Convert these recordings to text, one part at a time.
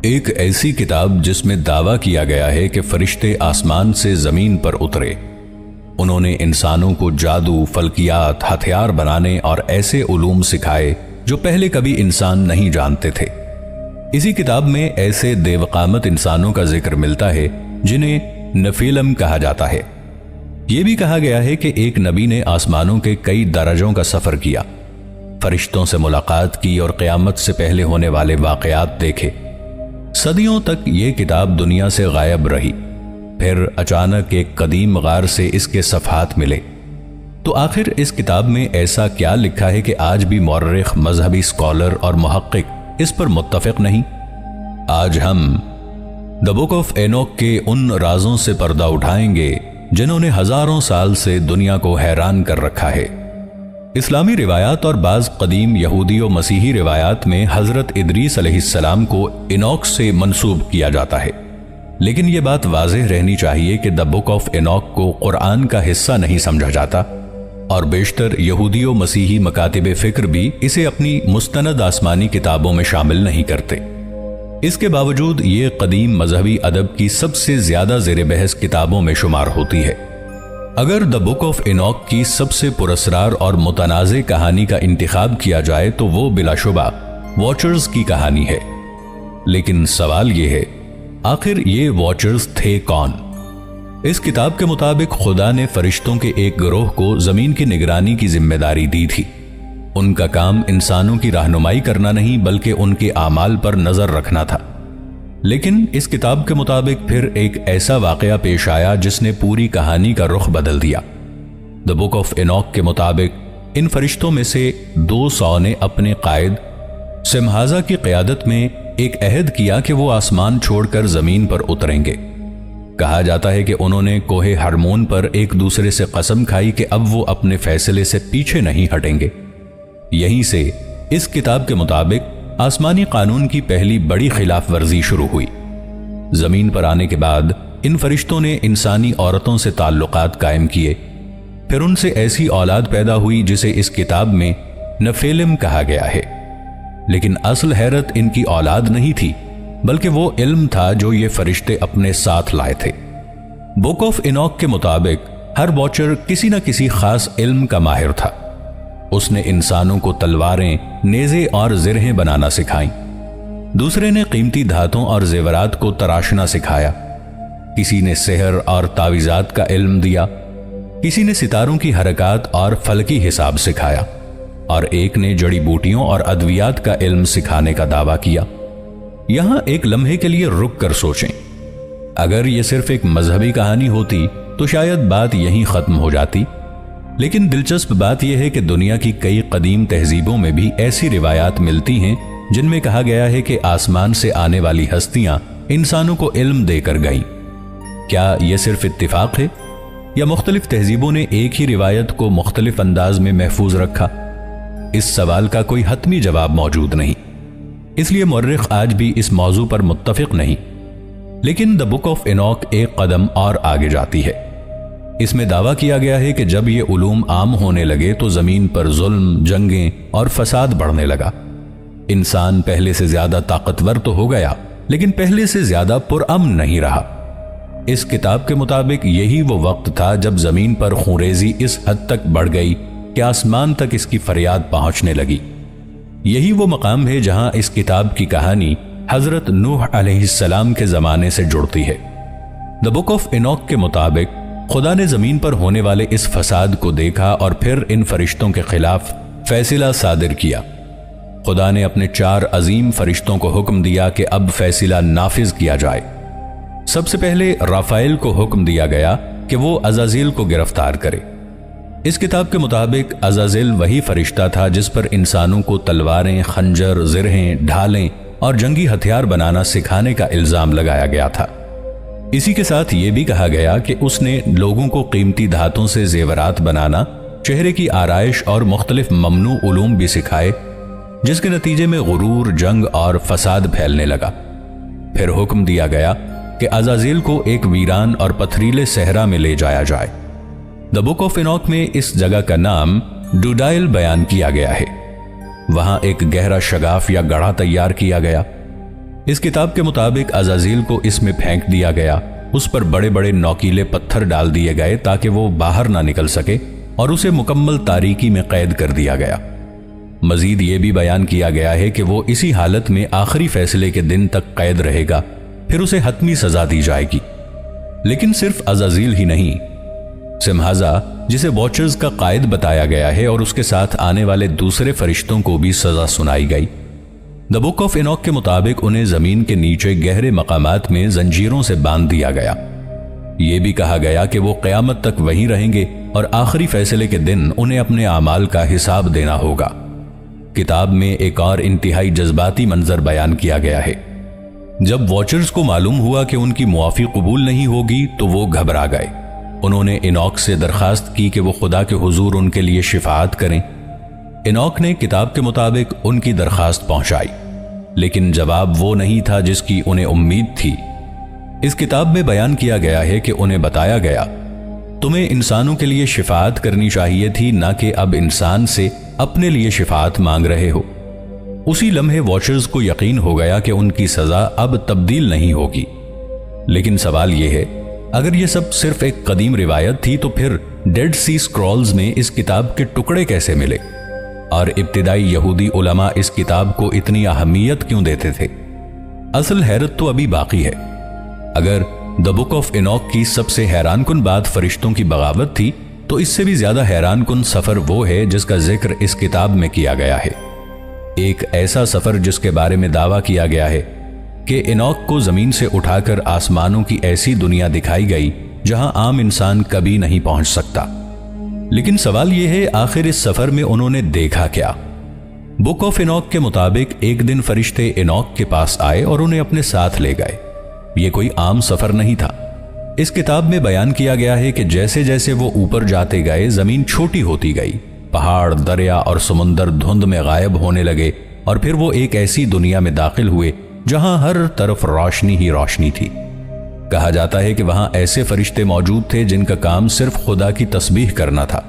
ایک ایسی کتاب جس میں دعویٰ کیا گیا ہے کہ فرشتے آسمان سے زمین پر اترے. انہوں نے انسانوں کو جادو، فلکیات، ہتھیار بنانے اور ایسے علوم سکھائے جو پہلے کبھی انسان نہیں جانتے تھے. اسی کتاب میں ایسے دیوقامت انسانوں کا ذکر ملتا ہے جنہیں نفیلم کہا جاتا ہے. یہ بھی کہا گیا ہے کہ ایک نبی نے آسمانوں کے کئی درجوں کا سفر کیا، فرشتوں سے ملاقات کی اور قیامت سے پہلے ہونے والے واقعات دیکھے. صدیوں تک یہ کتاب دنیا سے غائب رہی. پھر اچانک ایک قدیم غار سے اس کے صفحات ملے. تو آخر اس کتاب میں ایسا کیا لکھا ہے کہ آج بھی مورخ، مذہبی اسکالر اور محقق اس پر متفق نہیں؟ آج ہم دی بک آف اینوک کے ان رازوں سے پردہ اٹھائیں گے جنہوں نے ہزاروں سال سے دنیا کو حیران کر رکھا ہے. اسلامی روایات اور بعض قدیم یہودی و مسیحی روایات میں حضرت ادریس علیہ السلام کو اینوک سے منسوب کیا جاتا ہے، لیکن یہ بات واضح رہنی چاہیے کہ دی بک آف اینوک کو قرآن کا حصہ نہیں سمجھا جاتا، اور بیشتر یہودی و مسیحی مکاتب فکر بھی اسے اپنی مستند آسمانی کتابوں میں شامل نہیں کرتے. اس کے باوجود یہ قدیم مذہبی ادب کی سب سے زیادہ زیر بحث کتابوں میں شمار ہوتی ہے. اگر دی بک آف اینوک کی سب سے پراسرار اور متنازع کہانی کا انتخاب کیا جائے تو وہ بلا شبہ واچرز کی کہانی ہے. لیکن سوال یہ ہے، آخر یہ واچرز تھے کون؟ اس کتاب کے مطابق خدا نے فرشتوں کے ایک گروہ کو زمین کی نگرانی کی ذمہ داری دی تھی. ان کا کام انسانوں کی رہنمائی کرنا نہیں بلکہ ان کے اعمال پر نظر رکھنا تھا. لیکن اس کتاب کے مطابق پھر ایک ایسا واقعہ پیش آیا جس نے پوری کہانی کا رخ بدل دیا. دی بک آف اینوک کے مطابق ان فرشتوں میں سے 200 نے اپنے قائد سمحازا کی قیادت میں ایک عہد کیا کہ وہ آسمان چھوڑ کر زمین پر اتریں گے. کہا جاتا ہے کہ انہوں نے کوہ ہرمون پر ایک دوسرے سے قسم کھائی کہ اب وہ اپنے فیصلے سے پیچھے نہیں ہٹیں گے. یہیں سے اس کتاب کے مطابق آسمانی قانون کی پہلی بڑی خلاف ورزی شروع ہوئی. زمین پر آنے کے بعد ان فرشتوں نے انسانی عورتوں سے تعلقات قائم کیے. پھر ان سے ایسی اولاد پیدا ہوئی جسے اس کتاب میں نفیلم کہا گیا ہے. لیکن اصل حیرت ان کی اولاد نہیں تھی بلکہ وہ علم تھا جو یہ فرشتے اپنے ساتھ لائے تھے. بک آف اینوک کے مطابق ہر واچر کسی نہ کسی خاص علم کا ماہر تھا. اس نے انسانوں کو تلواریں، نیزے اور زرہیں بنانا سکھائیں. دوسرے نے قیمتی دھاتوں اور زیورات کو تراشنا سکھایا. کسی نے سحر اور تعویذات کا علم دیا. کسی نے ستاروں کی حرکات اور فلکی حساب سکھایا، اور ایک نے جڑی بوٹیوں اور ادویات کا علم سکھانے کا دعویٰ کیا. یہاں ایک لمحے کے لیے رک کر سوچیں. اگر یہ صرف ایک مذہبی کہانی ہوتی تو شاید بات یہیں ختم ہو جاتی. لیکن دلچسپ بات یہ ہے کہ دنیا کی کئی قدیم تہذیبوں میں بھی ایسی روایات ملتی ہیں جن میں کہا گیا ہے کہ آسمان سے آنے والی ہستیاں انسانوں کو علم دے کر گئیں. کیا یہ صرف اتفاق ہے یا مختلف تہذیبوں نے ایک ہی روایت کو مختلف انداز میں محفوظ رکھا؟ اس سوال کا کوئی حتمی جواب موجود نہیں، اس لیے مورخ آج بھی اس موضوع پر متفق نہیں. لیکن دی بک آف اینوک ایک قدم اور آگے جاتی ہے. اس میں دعویٰ کیا گیا ہے کہ جب یہ علوم عام ہونے لگے تو زمین پر ظلم، جنگیں اور فساد بڑھنے لگا. انسان پہلے سے زیادہ طاقتور تو ہو گیا لیکن پہلے سے زیادہ پرامن نہیں رہا. اس کتاب کے مطابق یہی وہ وقت تھا جب زمین پر خونریزی اس حد تک بڑھ گئی کہ آسمان تک اس کی فریاد پہنچنے لگی. یہی وہ مقام ہے جہاں اس کتاب کی کہانی حضرت نوح علیہ السلام کے زمانے سے جڑتی ہے. دی بک آف اینوک کے مطابق خدا نے زمین پر ہونے والے اس فساد کو دیکھا اور پھر ان فرشتوں کے خلاف فیصلہ صادر کیا. خدا نے اپنے 4 عظیم فرشتوں کو حکم دیا کہ اب فیصلہ نافذ کیا جائے. سب سے پہلے رافائل کو حکم دیا گیا کہ وہ عزازیل کو گرفتار کرے. اس کتاب کے مطابق عزازیل وہی فرشتہ تھا جس پر انسانوں کو تلواریں، خنجر، زرہیں، ڈھالیں اور جنگی ہتھیار بنانا سکھانے کا الزام لگایا گیا تھا. اسی کے ساتھ یہ بھی کہا گیا کہ اس نے لوگوں کو قیمتی دھاتوں سے زیورات بنانا، چہرے کی آرائش اور مختلف ممنوع علوم بھی سکھائے، جس کے نتیجے میں غرور، جنگ اور فساد پھیلنے لگا. پھر حکم دیا گیا کہ عزازیل کو ایک ویران اور پتھریلے صحرا میں لے جایا جائے. دی بک آف اینوک میں اس جگہ کا نام ڈوڈائل بیان کیا گیا ہے. وہاں ایک گہرا شگاف یا گڑھا تیار کیا گیا. اس کتاب کے مطابق عزازیل کو اس میں پھینک دیا گیا، اس پر بڑے بڑے نوکیلے پتھر ڈال دیے گئے تاکہ وہ باہر نہ نکل سکے، اور اسے مکمل تاریکی میں قید کر دیا گیا۔ مزید یہ بھی بیان کیا گیا ہے کہ وہ اسی حالت میں آخری فیصلے کے دن تک قید رہے گا، پھر اسے حتمی سزا دی جائے گی۔ لیکن صرف عزازیل ہی نہیں، سمہازا جسے واچرز کا قائد بتایا گیا ہے اور اس کے ساتھ آنے والے دوسرے فرشتوں کو بھی سزا سنائی گئی۔ دی بک آف اینوک کے مطابق انہیں زمین کے نیچے گہرے مقامات میں زنجیروں سے باندھ دیا گیا۔ یہ بھی کہا گیا کہ وہ قیامت تک وہیں رہیں گے اور آخری فیصلے کے دن انہیں اپنے اعمال کا حساب دینا ہوگا۔ کتاب میں ایک اور انتہائی جذباتی منظر بیان کیا گیا ہے۔ جب واچرز کو معلوم ہوا کہ ان کی معافی قبول نہیں ہوگی تو وہ گھبرا گئے۔ انہوں نے اینوک سے درخواست کی کہ وہ خدا کے حضور ان کے لیے شفاعت کریں۔ اینوک نے کتاب کے مطابق ان کی درخواست پہنچائی، لیکن جواب وہ نہیں تھا جس کی انہیں امید تھی۔ اس کتاب میں بیان کیا گیا ہے کہ انہیں بتایا گیا، تمہیں انسانوں کے لیے شفاعت کرنی چاہیے تھی، نہ کہ اب انسان سے اپنے لیے شفاعت مانگ رہے ہو۔ اسی لمحے واچرز کو یقین ہو گیا کہ ان کی سزا اب تبدیل نہیں ہوگی۔ لیکن سوال یہ ہے، اگر یہ سب صرف ایک قدیم روایت تھی تو پھر ڈیڈ سی اسکرولز میں اس کتاب کے ٹکڑے کیسے ملے؟ اور ابتدائی یہودی علماء اس کتاب کو اتنی اہمیت کیوں دیتے تھے؟ اصل حیرت تو ابھی باقی ہے۔ اگر دی بک آف اینوک کی سب سے حیران کن بات فرشتوں کی بغاوت تھی، تو اس سے بھی زیادہ حیران کن سفر وہ ہے جس کا ذکر اس کتاب میں کیا گیا ہے۔ ایک ایسا سفر جس کے بارے میں دعویٰ کیا گیا ہے کہ اینوک کو زمین سے اٹھا کر آسمانوں کی ایسی دنیا دکھائی گئی جہاں عام انسان کبھی نہیں پہنچ سکتا۔ لیکن سوال یہ ہے، آخر اس سفر میں انہوں نے دیکھا کیا؟ بک آف اینوک کے مطابق ایک دن فرشتے اینوک کے پاس آئے اور انہیں اپنے ساتھ لے گئے۔ یہ کوئی عام سفر نہیں تھا۔ اس کتاب میں بیان کیا گیا ہے کہ جیسے جیسے وہ اوپر جاتے گئے زمین چھوٹی ہوتی گئی، پہاڑ، دریا اور سمندر دھند میں غائب ہونے لگے، اور پھر وہ ایک ایسی دنیا میں داخل ہوئے جہاں ہر طرف روشنی ہی روشنی تھی۔ کہا جاتا ہے کہ وہاں ایسے فرشتے موجود تھے جن کا کام صرف خدا کی تسبیح کرنا تھا۔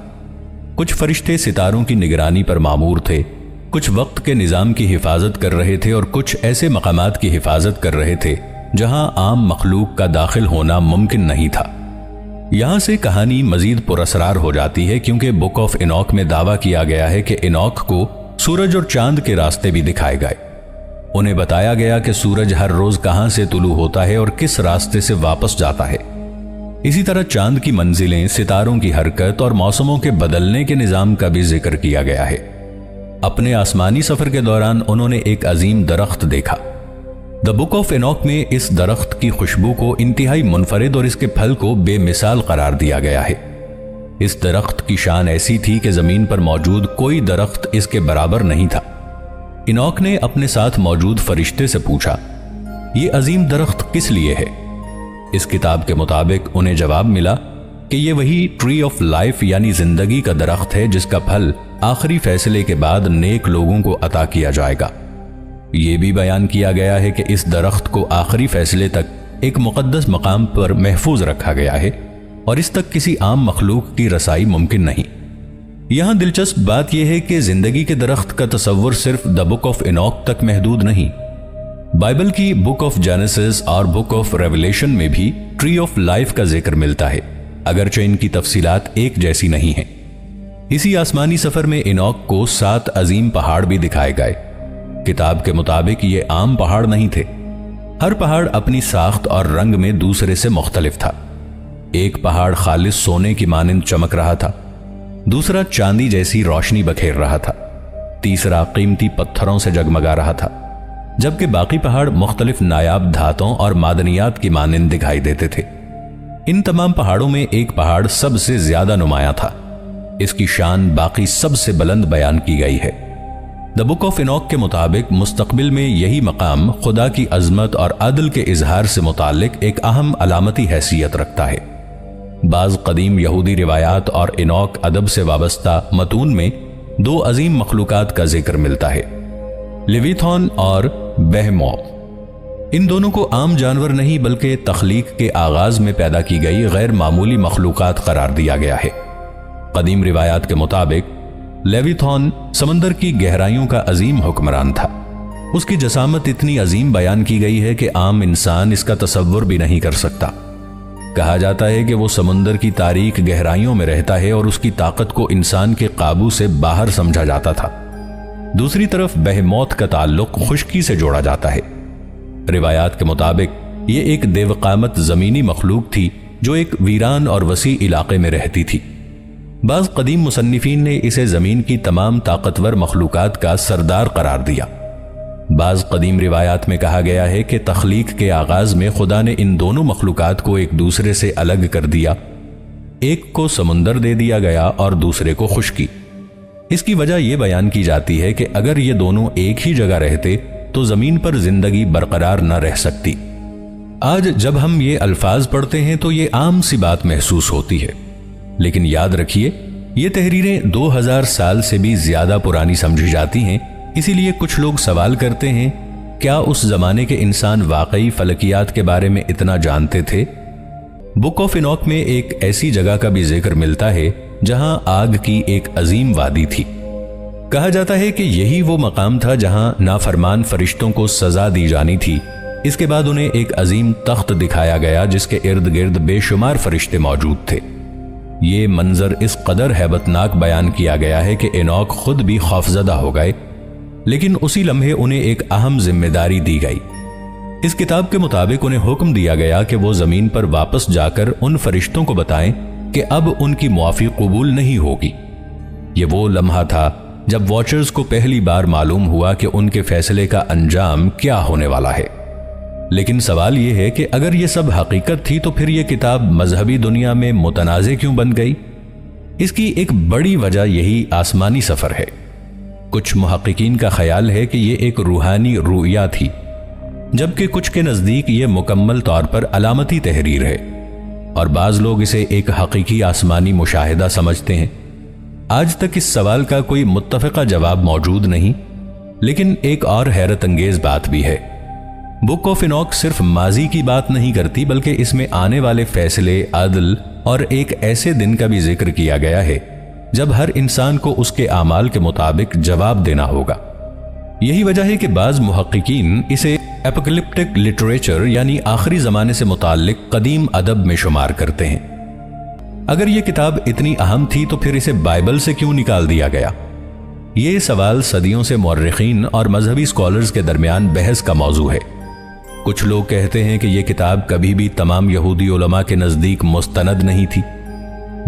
کچھ فرشتے ستاروں کی نگرانی پر مامور تھے، کچھ وقت کے نظام کی حفاظت کر رہے تھے، اور کچھ ایسے مقامات کی حفاظت کر رہے تھے جہاں عام مخلوق کا داخل ہونا ممکن نہیں تھا۔ یہاں سے کہانی مزید پراسرار ہو جاتی ہے، کیونکہ بک آف اینوک میں دعویٰ کیا گیا ہے کہ اینوک کو سورج اور چاند کے راستے بھی دکھائے گئے۔ انہیں بتایا گیا کہ سورج ہر روز کہاں سے طلوع ہوتا ہے اور کس راستے سے واپس جاتا ہے۔ اسی طرح چاند کی منزلیں، ستاروں کی حرکت اور موسموں کے بدلنے کے نظام کا بھی ذکر کیا گیا ہے۔ اپنے آسمانی سفر کے دوران انہوں نے ایک عظیم درخت دیکھا۔ دی بک آف اینوک میں اس درخت کی خوشبو کو انتہائی منفرد اور اس کے پھل کو بے مثال قرار دیا گیا ہے۔ اس درخت کی شان ایسی تھی کہ زمین پر موجود کوئی درخت اس کے برابر نہیں تھا۔ اینوک نے اپنے ساتھ موجود فرشتے سے پوچھا، یہ عظیم درخت کس لیے ہے؟ اس کتاب کے مطابق انہیں جواب ملا کہ یہ وہی ٹری آف لائف یعنی زندگی کا درخت ہے جس کا پھل آخری فیصلے کے بعد نیک لوگوں کو عطا کیا جائے گا۔ یہ بھی بیان کیا گیا ہے کہ اس درخت کو آخری فیصلے تک ایک مقدس مقام پر محفوظ رکھا گیا ہے اور اس تک کسی عام مخلوق کی رسائی ممکن نہیں۔ یہاں دلچسپ بات یہ ہے کہ زندگی کے درخت کا تصور صرف دی بک آف اینوک تک محدود نہیں۔ بائبل کی بک آف جینیسس اور بک آف ریویلیشن میں بھی ٹری آف لائف کا ذکر ملتا ہے، اگرچہ ان کی تفصیلات ایک جیسی نہیں ہیں۔ اسی آسمانی سفر میں اینوک کو 7 عظیم پہاڑ بھی دکھائے گئے۔ کتاب کے مطابق یہ عام پہاڑ نہیں تھے۔ ہر پہاڑ اپنی ساخت اور رنگ میں دوسرے سے مختلف تھا۔ ایک پہاڑ خالص سونے کی مانند چمک رہا تھا، دوسرا چاندی جیسی روشنی بکھیر رہا تھا، تیسرا قیمتی پتھروں سے جگمگا رہا تھا، جبکہ باقی پہاڑ مختلف نایاب دھاتوں اور معدنیات کی مانند دکھائی دیتے تھے۔ ان تمام پہاڑوں میں ایک پہاڑ سب سے زیادہ نمایاں تھا۔ اس کی شان باقی سب سے بلند بیان کی گئی ہے۔ دی بک آف اینوک کے مطابق مستقبل میں یہی مقام خدا کی عظمت اور عدل کے اظہار سے متعلق ایک اہم علامتی حیثیت رکھتا ہے۔ بعض قدیم یہودی روایات اور اینوک ادب سے وابستہ متون میں 2 عظیم مخلوقات کا ذکر ملتا ہے، لیویتھون اور بہمو۔ ان دونوں کو عام جانور نہیں بلکہ تخلیق کے آغاز میں پیدا کی گئی غیر معمولی مخلوقات قرار دیا گیا ہے۔ قدیم روایات کے مطابق لیویتھون سمندر کی گہرائیوں کا عظیم حکمران تھا۔ اس کی جسامت اتنی عظیم بیان کی گئی ہے کہ عام انسان اس کا تصور بھی نہیں کر سکتا۔ کہا جاتا ہے کہ وہ سمندر کی تاریک گہرائیوں میں رہتا ہے اور اس کی طاقت کو انسان کے قابو سے باہر سمجھا جاتا تھا۔ دوسری طرف بہموت کا تعلق خشکی سے جوڑا جاتا ہے۔ روایات کے مطابق یہ ایک دیوقامت زمینی مخلوق تھی جو ایک ویران اور وسیع علاقے میں رہتی تھی۔ بعض قدیم مصنفین نے اسے زمین کی تمام طاقتور مخلوقات کا سردار قرار دیا۔ بعض قدیم روایات میں کہا گیا ہے کہ تخلیق کے آغاز میں خدا نے ان دونوں مخلوقات کو ایک دوسرے سے الگ کر دیا، ایک کو سمندر دے دیا گیا اور دوسرے کو خشکی۔ اس کی وجہ یہ بیان کی جاتی ہے کہ اگر یہ دونوں ایک ہی جگہ رہتے تو زمین پر زندگی برقرار نہ رہ سکتی۔ آج جب ہم یہ الفاظ پڑھتے ہیں تو یہ عام سی بات محسوس ہوتی ہے، لیکن یاد رکھیے یہ تحریریں 2000 سال سے بھی زیادہ پرانی سمجھی جاتی ہیں۔ اسی لیے کچھ لوگ سوال کرتے ہیں، کیا اس زمانے کے انسان واقعی فلکیات کے بارے میں اتنا جانتے تھے؟ بک آف انوک میں ایک ایسی جگہ کا بھی ذکر ملتا ہے جہاں آگ کی ایک عظیم وادی تھی۔ کہا جاتا ہے کہ یہی وہ مقام تھا جہاں نافرمان فرشتوں کو سزا دی جانی تھی۔ اس کے بعد انہیں ایک عظیم تخت دکھایا گیا جس کے ارد گرد بے شمار فرشتے موجود تھے۔ یہ منظر اس قدر ہیبت ناک بیان کیا گیا ہے کہ انوک خود بھی خوفزدہ ہو گئے، لیکن اسی لمحے انہیں ایک اہم ذمہ داری دی گئی۔ اس کتاب کے مطابق انہیں حکم دیا گیا کہ وہ زمین پر واپس جا کر ان فرشتوں کو بتائیں کہ اب ان کی معافی قبول نہیں ہوگی۔ یہ وہ لمحہ تھا جب واچرز کو پہلی بار معلوم ہوا کہ ان کے فیصلے کا انجام کیا ہونے والا ہے۔ لیکن سوال یہ ہے کہ اگر یہ سب حقیقت تھی تو پھر یہ کتاب مذہبی دنیا میں متنازع کیوں بن گئی؟ اس کی ایک بڑی وجہ یہی آسمانی سفر ہے۔ کچھ محققین کا خیال ہے کہ یہ ایک روحانی رؤیا تھی، جبکہ کچھ کے نزدیک یہ مکمل طور پر علامتی تحریر ہے، اور بعض لوگ اسے ایک حقیقی آسمانی مشاہدہ سمجھتے ہیں۔ آج تک اس سوال کا کوئی متفقہ جواب موجود نہیں، لیکن ایک اور حیرت انگیز بات بھی ہے۔ بک آف انوک صرف ماضی کی بات نہیں کرتی، بلکہ اس میں آنے والے فیصلے، عدل اور ایک ایسے دن کا بھی ذکر کیا گیا ہے جب ہر انسان کو اس کے اعمال کے مطابق جواب دینا ہوگا۔ یہی وجہ ہے کہ بعض محققین اسے اپوکلپٹک لٹریچر یعنی آخری زمانے سے متعلق قدیم ادب میں شمار کرتے ہیں۔ اگر یہ کتاب اتنی اہم تھی تو پھر اسے بائبل سے کیوں نکال دیا گیا؟ یہ سوال صدیوں سے مورخین اور مذہبی اسکالرز کے درمیان بحث کا موضوع ہے۔ کچھ لوگ کہتے ہیں کہ یہ کتاب کبھی بھی تمام یہودی علماء کے نزدیک مستند نہیں تھی۔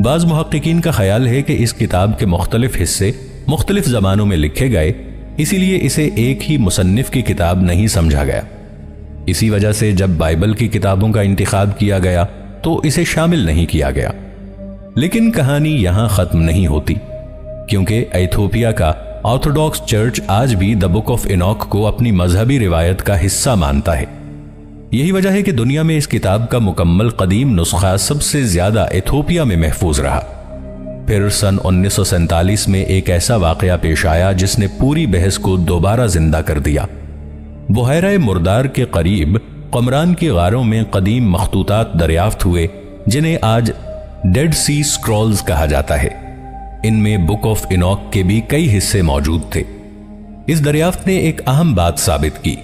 بعض محققین کا خیال ہے کہ اس کتاب کے مختلف حصے مختلف زمانوں میں لکھے گئے، اسی لیے اسے ایک ہی مصنف کی کتاب نہیں سمجھا گیا۔ اسی وجہ سے جب بائبل کی کتابوں کا انتخاب کیا گیا تو اسے شامل نہیں کیا گیا۔ لیکن کہانی یہاں ختم نہیں ہوتی، کیونکہ ایتھوپیا کا آرتھوڈاکس چرچ آج بھی دی بک آف انوک کو اپنی مذہبی روایت کا حصہ مانتا ہے۔ یہی وجہ ہے کہ دنیا میں اس کتاب کا مکمل قدیم نسخہ سب سے زیادہ ایتھوپیا میں محفوظ رہا۔ پھر سن 1947 میں ایک ایسا واقعہ پیش آیا جس نے پوری بحث کو دوبارہ زندہ کر دیا۔ بحیرہ مردار کے قریب قمران کی غاروں میں قدیم مخطوطات دریافت ہوئے جنہیں آج ڈیڈ سی سکرولز کہا جاتا ہے۔ ان میں بک آف انوک کے بھی کئی حصے موجود تھے۔ اس دریافت نے ایک اہم بات ثابت کی۔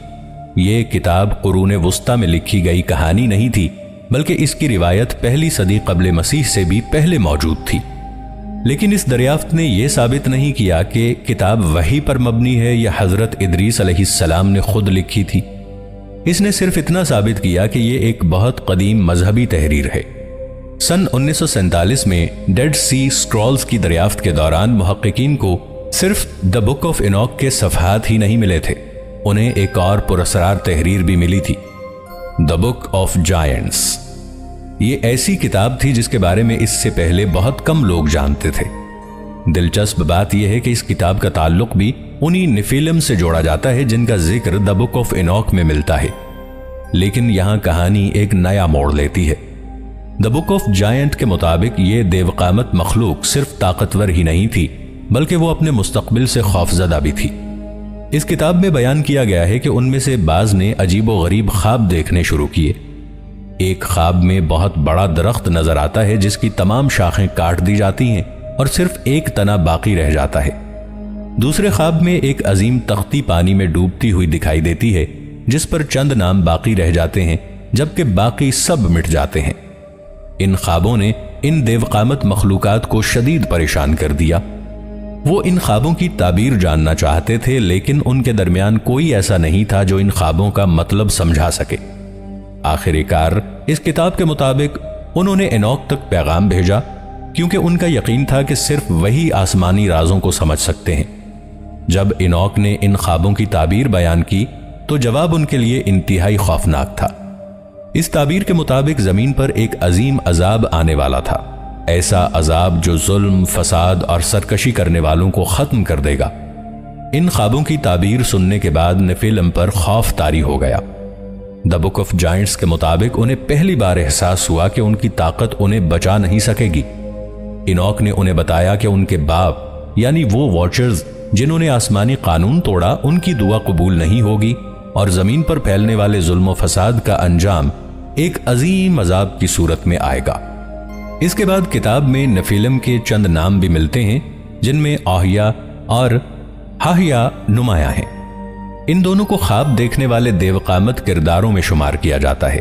یہ کتاب قرون وسطی میں لکھی گئی کہانی نہیں تھی، بلکہ اس کی روایت پہلی صدی قبل مسیح سے بھی پہلے موجود تھی۔ لیکن اس دریافت نے یہ ثابت نہیں کیا کہ کتاب وحی پر مبنی ہے یا حضرت ادریس علیہ السلام نے خود لکھی تھی۔ اس نے صرف اتنا ثابت کیا کہ یہ ایک بہت قدیم مذہبی تحریر ہے۔ سن 1947 میں ڈیڈ سی سکرولز کی دریافت کے دوران محققین کو صرف دی بک آف انوک کے صفحات ہی نہیں ملے تھے، انہیں ایک اور پراسرار تحریر بھی ملی تھی، دی بک آف جائنٹس۔ یہ ایسی کتاب تھی جس کے بارے میں اس سے پہلے بہت کم لوگ جانتے تھے۔ دلچسپ بات یہ ہے کہ اس کتاب کا تعلق بھی انہی نیفیلم سے جوڑا جاتا ہے جن کا ذکر دی بک آف انوک میں ملتا ہے، لیکن یہاں کہانی ایک نیا موڑ لیتی ہے۔ دی بک آف جائنٹ کے مطابق یہ دیوقامت مخلوق صرف طاقتور ہی نہیں تھی، بلکہ وہ اپنے مستقبل سے خوفزدہ بھی تھی۔ اس کتاب میں بیان کیا گیا ہے کہ ان میں سے بعض نے عجیب و غریب خواب دیکھنے شروع کیے۔ ایک خواب میں بہت بڑا درخت نظر آتا ہے جس کی تمام شاخیں کاٹ دی جاتی ہیں اور صرف ایک تنا باقی رہ جاتا ہے۔ دوسرے خواب میں ایک عظیم تختی پانی میں ڈوبتی ہوئی دکھائی دیتی ہے جس پر چند نام باقی رہ جاتے ہیں جبکہ باقی سب مٹ جاتے ہیں۔ ان خوابوں نے ان دیوقامت مخلوقات کو شدید پریشان کر دیا۔ وہ ان خوابوں کی تعبیر جاننا چاہتے تھے لیکن ان کے درمیان کوئی ایسا نہیں تھا جو ان خوابوں کا مطلب سمجھا سکے۔ آخر کار اس کتاب کے مطابق انہوں نے اینوک تک پیغام بھیجا کیونکہ ان کا یقین تھا کہ صرف وہی آسمانی رازوں کو سمجھ سکتے ہیں۔ جب اینوک نے ان خوابوں کی تعبیر بیان کی تو جواب ان کے لیے انتہائی خوفناک تھا۔ اس تعبیر کے مطابق زمین پر ایک عظیم عذاب آنے والا تھا، ایسا عذاب جو ظلم، فساد اور سرکشی کرنے والوں کو ختم کر دے گا۔ ان خوابوں کی تعبیر سننے کے بعد نیفیلم پر خوف طاری ہو گیا۔ دی بک آف جائنٹس کے مطابق انہیں پہلی بار احساس ہوا کہ ان کی طاقت انہیں بچا نہیں سکے گی۔ اینوک نے انہیں بتایا کہ ان کے باپ یعنی وہ واچرز جنہوں نے آسمانی قانون توڑا ان کی دعا قبول نہیں ہوگی اور زمین پر پھیلنے والے ظلم و فساد کا انجام ایک عظیم عذاب کی صورت میں آئے گا۔ اس کے بعد کتاب میں نیفیلم کے چند نام بھی ملتے ہیں جن میں آہیا اور ہاہیا نمایاں ہیں۔ ان دونوں کو خواب دیکھنے والے دیوقامت کرداروں میں شمار کیا جاتا ہے۔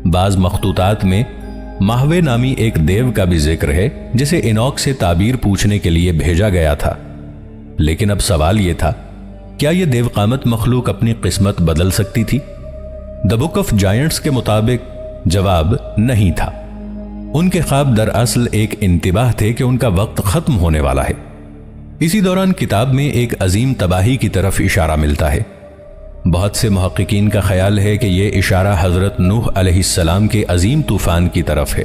بعض مخطوطات میں ماہوے نامی ایک دیو کا بھی ذکر ہے جسے اینوک سے تعبیر پوچھنے کے لیے بھیجا گیا تھا، لیکن اب سوال یہ تھا کیا یہ دیوقامت مخلوق اپنی قسمت بدل سکتی تھی؟ دی بک آف جائنٹس کے مطابق جواب نہیں تھا۔ ان کے خواب دراصل ایک انتباہ تھے کہ ان کا وقت ختم ہونے والا ہے۔ اسی دوران کتاب میں ایک عظیم تباہی کی طرف اشارہ ملتا ہے۔ بہت سے محققین کا خیال ہے کہ یہ اشارہ حضرت نوح علیہ السلام کے عظیم طوفان کی طرف ہے،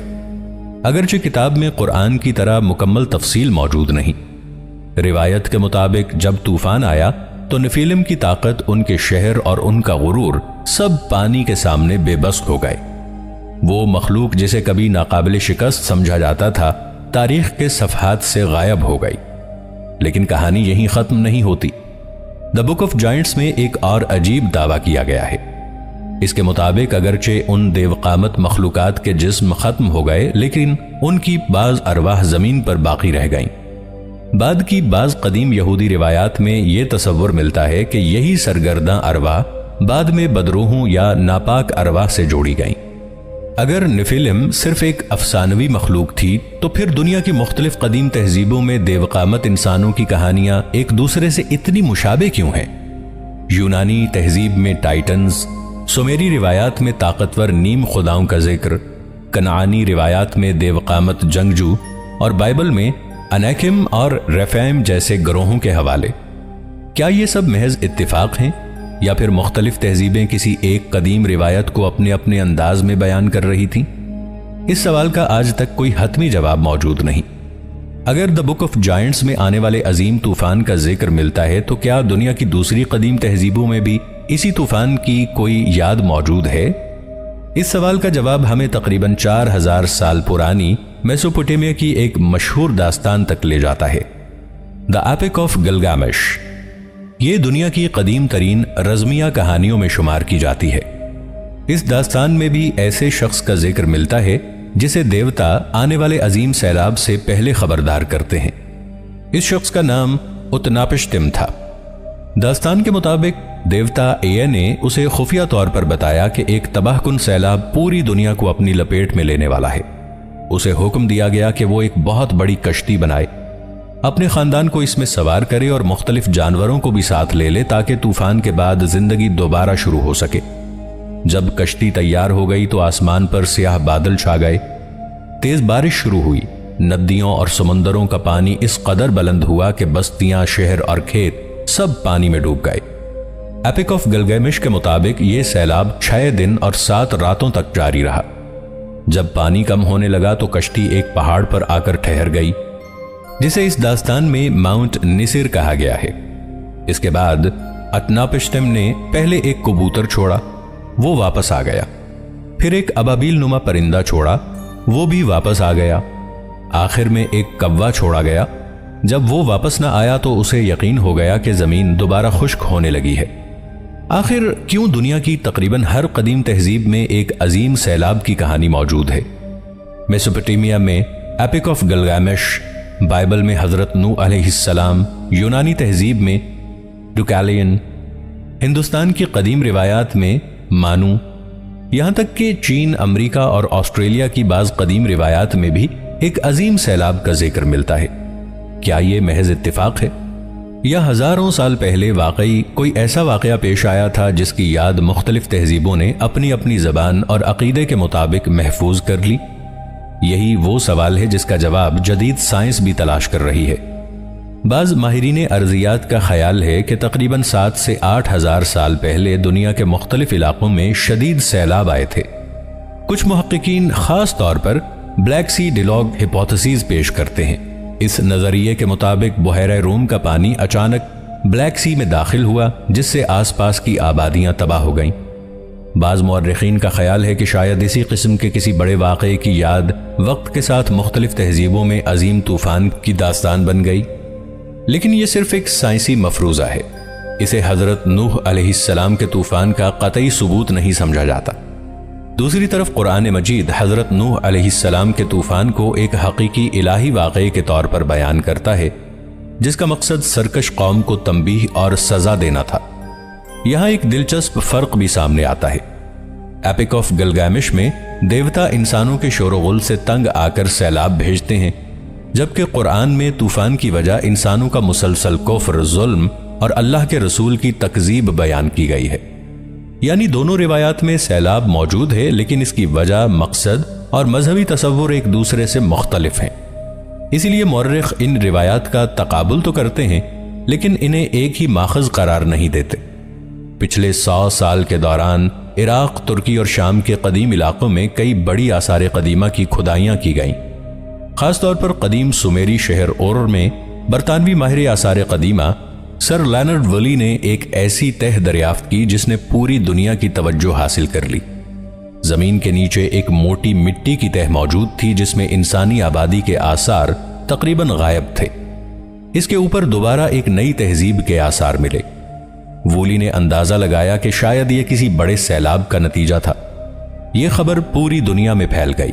اگرچہ کتاب میں قرآن کی طرح مکمل تفصیل موجود نہیں۔ روایت کے مطابق جب طوفان آیا تو نیفیلم کی طاقت، ان کے شہر اور ان کا غرور سب پانی کے سامنے بے بس ہو گئے۔ وہ مخلوق جسے کبھی ناقابل شکست سمجھا جاتا تھا تاریخ کے صفحات سے غائب ہو گئی۔ لیکن کہانی یہیں ختم نہیں ہوتی۔ دی بک آف جائنٹس میں ایک اور عجیب دعویٰ کیا گیا ہے۔ اس کے مطابق اگرچہ ان دیوقامت مخلوقات کے جسم ختم ہو گئے لیکن ان کی بعض ارواح زمین پر باقی رہ گئیں۔ بعد کی بعض قدیم یہودی روایات میں یہ تصور ملتا ہے کہ یہی سرگرداں ارواح بعد میں بدروحوں یا ناپاک ارواح سے جوڑی گئیں۔ اگر نیفیلم صرف ایک افسانوی مخلوق تھی تو پھر دنیا کی مختلف قدیم تہذیبوں میں دیوقامت انسانوں کی کہانیاں ایک دوسرے سے اتنی مشابہ کیوں ہیں؟ یونانی تہذیب میں ٹائٹنز، سومیری روایات میں طاقتور نیم خداؤں کا ذکر، کنعانی روایات میں دیوقامت جنگجو اور بائبل میں انیکم اور ریفائم جیسے گروہوں کے حوالے۔ کیا یہ سب محض اتفاق ہیں یا پھر مختلف تہذیبیں کسی ایک قدیم روایت کو اپنے اپنے انداز میں بیان کر رہی تھیں؟ اس سوال کا آج تک کوئی حتمی جواب موجود نہیں۔ اگر دی بک آف جائنٹس میں آنے والے عظیم طوفان کا ذکر ملتا ہے تو کیا دنیا کی دوسری قدیم تہذیبوں میں بھی اسی طوفان کی کوئی یاد موجود ہے؟ اس سوال کا جواب ہمیں تقریباً 4000 سال پرانی میسوپوٹیمیا کی ایک مشہور داستان تک لے جاتا ہے، دی ایپک آف گلگامش۔ یہ دنیا کی قدیم ترین رزمیہ کہانیوں میں شمار کی جاتی ہے۔ اس داستان میں بھی ایسے شخص کا ذکر ملتا ہے جسے دیوتا آنے والے عظیم سیلاب سے پہلے خبردار کرتے ہیں۔ اس شخص کا نام اتناپشتم تھا۔ داستان کے مطابق دیوتا اے نے اسے خفیہ طور پر بتایا کہ ایک تباہ کن سیلاب پوری دنیا کو اپنی لپیٹ میں لینے والا ہے۔ اسے حکم دیا گیا کہ وہ ایک بہت بڑی کشتی بنائے، اپنے خاندان کو اس میں سوار کرے اور مختلف جانوروں کو بھی ساتھ لے لے تاکہ طوفان کے بعد زندگی دوبارہ شروع ہو سکے۔ جب کشتی تیار ہو گئی تو آسمان پر سیاہ بادل چھا گئے، تیز بارش شروع ہوئی، ندیوں اور سمندروں کا پانی اس قدر بلند ہوا کہ بستیاں، شہر اور کھیت سب پانی میں ڈوب گئے۔ ایپک آف گلگامش کے مطابق یہ سیلاب 6 دن اور 7 راتوں تک جاری رہا۔ جب پانی کم ہونے لگا تو کشتی ایک پہاڑ پر آ کر ٹھہر گئی جسے اس داستان میں ماؤنٹ نصر کہا گیا ہے۔ اس کے بعد اتناپشتم نے پہلے ایک کبوتر چھوڑا، وہ واپس آ گیا، پھر ایک ابابیل نما پرندہ چھوڑا، وہ بھی واپس آ گیا، آخر میں ایک کوا چھوڑا گیا۔ جب وہ واپس نہ آیا تو اسے یقین ہو گیا کہ زمین دوبارہ خشک ہونے لگی ہے۔ آخر کیوں دنیا کی تقریباً ہر قدیم تہذیب میں ایک عظیم سیلاب کی کہانی موجود ہے؟ میسوپوٹیمیا میں ایپک آف گلگامش، بائبل میں حضرت نوح علیہ السلام، یونانی تہذیب میں ڈوکیلین، ہندوستان کی قدیم روایات میں مانو، یہاں تک کہ چین، امریکہ اور آسٹریلیا کی بعض قدیم روایات میں بھی ایک عظیم سیلاب کا ذکر ملتا ہے۔ کیا یہ محض اتفاق ہے یا ہزاروں سال پہلے واقعی کوئی ایسا واقعہ پیش آیا تھا جس کی یاد مختلف تہذیبوں نے اپنی اپنی زبان اور عقیدے کے مطابق محفوظ کر لی؟ یہی وہ سوال ہے جس کا جواب جدید سائنس بھی تلاش کر رہی ہے۔ بعض ماہرین ارضیات کا خیال ہے کہ تقریباً 7 سے 8 ہزار سال پہلے دنیا کے مختلف علاقوں میں شدید سیلاب آئے تھے۔ کچھ محققین خاص طور پر بلیک سی ڈیلاگ ہپوتھیسز پیش کرتے ہیں۔ اس نظریے کے مطابق بحیرہ روم کا پانی اچانک بلیک سی میں داخل ہوا، جس سے آس پاس کی آبادیاں تباہ ہو گئیں۔ بعض مورخین کا خیال ہے کہ شاید اسی قسم کے کسی بڑے واقعے کی یاد وقت کے ساتھ مختلف تہذیبوں میں عظیم طوفان کی داستان بن گئی، لیکن یہ صرف ایک سائنسی مفروضہ ہے۔ اسے حضرت نوح علیہ السلام کے طوفان کا قطعی ثبوت نہیں سمجھا جاتا۔ دوسری طرف قرآن مجید حضرت نوح علیہ السلام کے طوفان کو ایک حقیقی الہی واقعے کے طور پر بیان کرتا ہے، جس کا مقصد سرکش قوم کو تنبیہ اور سزا دینا تھا۔ یہاں ایک دلچسپ فرق بھی سامنے آتا ہے۔ ایپک آف گلگامش میں دیوتا انسانوں کے شور و غل سے تنگ آ کر سیلاب بھیجتے ہیں، جبکہ قرآن میں طوفان کی وجہ انسانوں کا مسلسل کفر، ظلم اور اللہ کے رسول کی تکذیب بیان کی گئی ہے۔ یعنی دونوں روایات میں سیلاب موجود ہے، لیکن اس کی وجہ، مقصد اور مذہبی تصور ایک دوسرے سے مختلف ہیں۔ اسی لیے مورخ ان روایات کا تقابل تو کرتے ہیں، لیکن انہیں ایک ہی ماخذ قرار نہیں دیتے۔ پچھلے 100 سال کے دوران عراق، ترکی اور شام کے قدیم علاقوں میں کئی بڑی آثار قدیمہ کی کھدائیاں کی گئیں۔ خاص طور پر قدیم سومیری شہر اور میں برطانوی ماہر آثار قدیمہ سر لینرڈ ولی نے ایک ایسی تہ دریافت کی جس نے پوری دنیا کی توجہ حاصل کر لی۔ زمین کے نیچے ایک موٹی مٹی کی تہ موجود تھی جس میں انسانی آبادی کے آثار تقریباً غائب تھے۔ اس کے اوپر دوبارہ ایک نئی تہذیب کے آثار ملے۔ وولی نے اندازہ لگایا کہ شاید یہ کسی بڑے سیلاب کا نتیجہ تھا۔ یہ خبر پوری دنیا میں پھیل گئی۔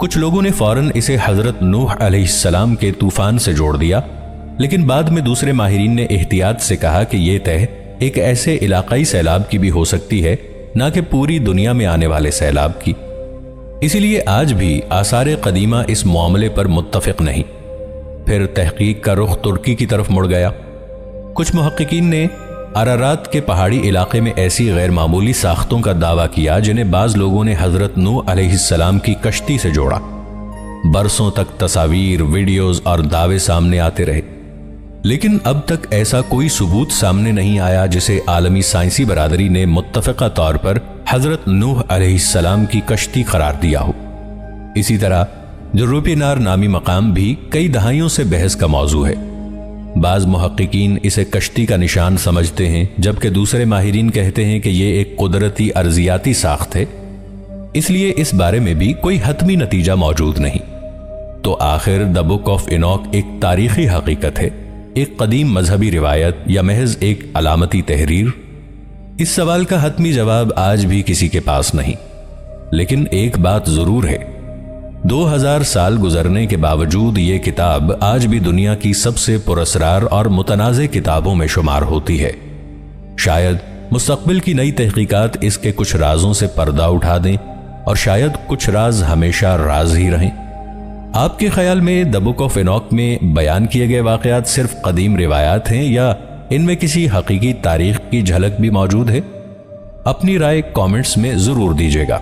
کچھ لوگوں نے فوراً اسے حضرت نوح علیہ السلام کے طوفان سے جوڑ دیا، لیکن بعد میں دوسرے ماہرین نے احتیاط سے کہا کہ یہ تہ ایک ایسے علاقائی سیلاب کی بھی ہو سکتی ہے، نہ کہ پوری دنیا میں آنے والے سیلاب کی۔ اسی لیے آج بھی آثار قدیمہ اس معاملے پر متفق نہیں۔ پھر تحقیق کا رخ ترکی کی طرف مڑ گیا۔ کچھ محققین نے ارارات کے پہاڑی علاقے میں ایسی غیر معمولی ساختوں کا دعویٰ کیا جنہیں بعض لوگوں نے حضرت نوح علیہ السلام کی کشتی سے جوڑا۔ برسوں تک تصاویر، ویڈیوز اور دعوے سامنے آتے رہے، لیکن اب تک ایسا کوئی ثبوت سامنے نہیں آیا جسے عالمی سائنسی برادری نے متفقہ طور پر حضرت نوح علیہ السلام کی کشتی قرار دیا ہو۔ اسی طرح جروپینار نامی مقام بھی کئی دہائیوں سے بحث کا موضوع ہے۔ بعض محققین اسے کشتی کا نشان سمجھتے ہیں، جبکہ دوسرے ماہرین کہتے ہیں کہ یہ ایک قدرتی ارضیاتی ساخت ہے، اس لیے اس بارے میں بھی کوئی حتمی نتیجہ موجود نہیں۔ تو آخر دی بک آف اینوک ایک تاریخی حقیقت ہے، ایک قدیم مذہبی روایت یا محض ایک علامتی تحریر؟ اس سوال کا حتمی جواب آج بھی کسی کے پاس نہیں، لیکن ایک بات ضرور ہے، 2000 سال گزرنے کے باوجود یہ کتاب آج بھی دنیا کی سب سے پراسرار اور متنازع کتابوں میں شمار ہوتی ہے۔ شاید مستقبل کی نئی تحقیقات اس کے کچھ رازوں سے پردہ اٹھا دیں، اور شاید کچھ راز ہمیشہ راز ہی رہیں۔ آپ کے خیال میں دی بک آف اینوک میں بیان کیے گئے واقعات صرف قدیم روایات ہیں یا ان میں کسی حقیقی تاریخ کی جھلک بھی موجود ہے؟ اپنی رائے کامنٹس میں ضرور دیجیے گا۔